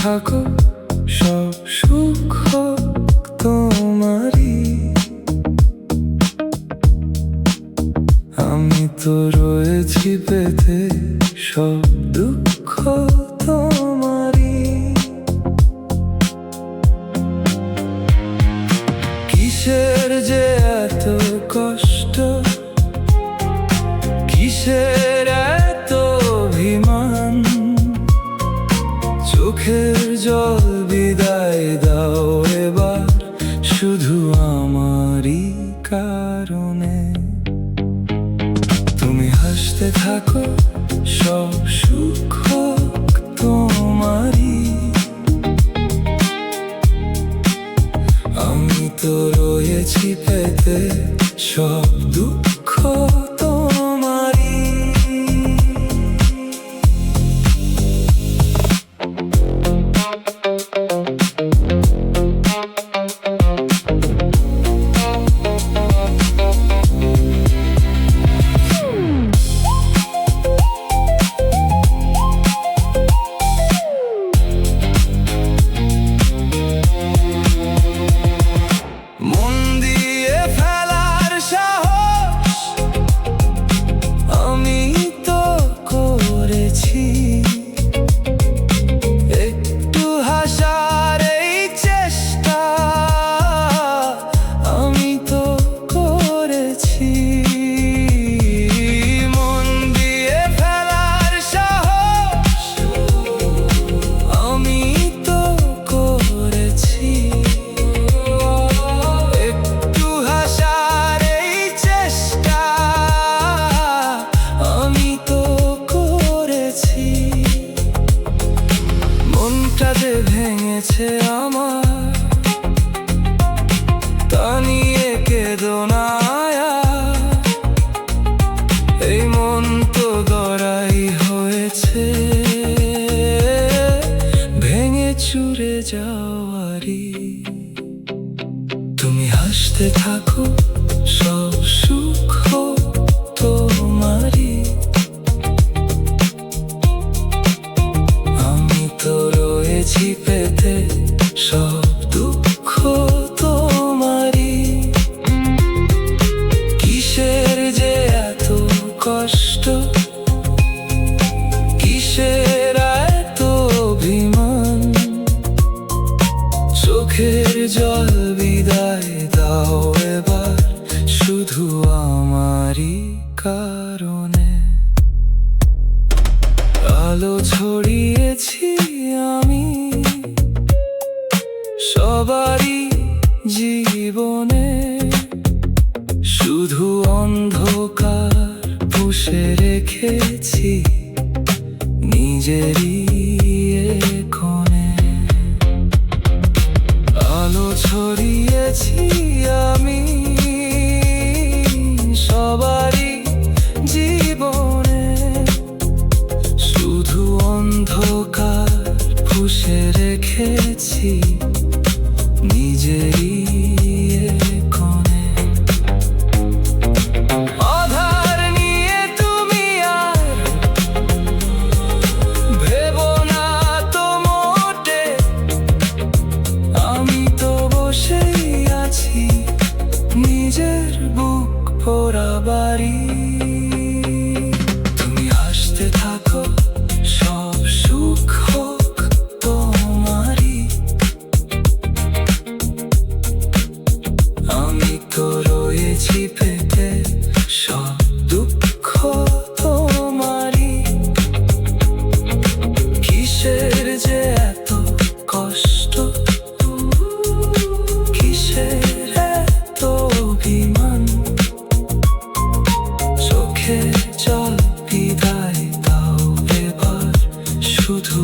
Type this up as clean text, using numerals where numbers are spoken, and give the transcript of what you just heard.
থাকো, সব সুখ হোক তোমারই। আমি তো রয়েছি পেতে সব দুঃখ তোমারই। কিসের যে এত কষ্ট, কিসের এত অভিমান, চোখের জল বিদায় দাও এবার শুধু আমারই কারণে। তুমি হাসতে থাকো, সব সুখ হোক তোমারই। আমি তো রয়েছি পেতে সব দুঃখ তোমারই। মন দিয়ে ফেলার সাহস আমি তো করেছি, একটু হাসার এই চেষ্টা আমি তো করেছি। মন দিয়ে ফেলার সাহস আমি তো করেছি, একটু হাসার এই চেষ্টা আমি তো করেছি। মনটা যে ভেঙেছে আমার তা নিয়ে কেঁদো না আর। এই মন তো গড়াই হয়েছে ভেঙে চুরে যাওয়ারই। তুমি হাসতে থাকো, সব সুখ হোক তোমারই। আমি তো রয়েছি পেতে সব দুঃখ তোমারই। কিসের যে এত কষ্ট, কিসের এত অভিমান, চোখের জল বিদায় দাও এবার শুধু আমারই কারণে। আলো ছড়িয়েছি আমি সবারই জীবনে, শুধু অন্ধকার পুষে রেখেছি নিজেরই কোণে। আলো ছড়িয়েছি আমি সবারই জীবনে, শুধু অন্ধকার পুষে রেখেছি নিজেরই কোণে। আধার নিয়ে তুমি আর ভেবো না তো মোটে, আমি তো বসেই আছি নিজের বুক পোড়া বাড়ি। তুমি হাসতে থাকো, সব সুখ হোক তোমারই। আমি তো রয়েছি পেতে সব দুঃখ তোমারই। কিসের যে এত কষ্ট, কিসের এত অভিমান, চোখে জল বিদায় দাও এবার শুধু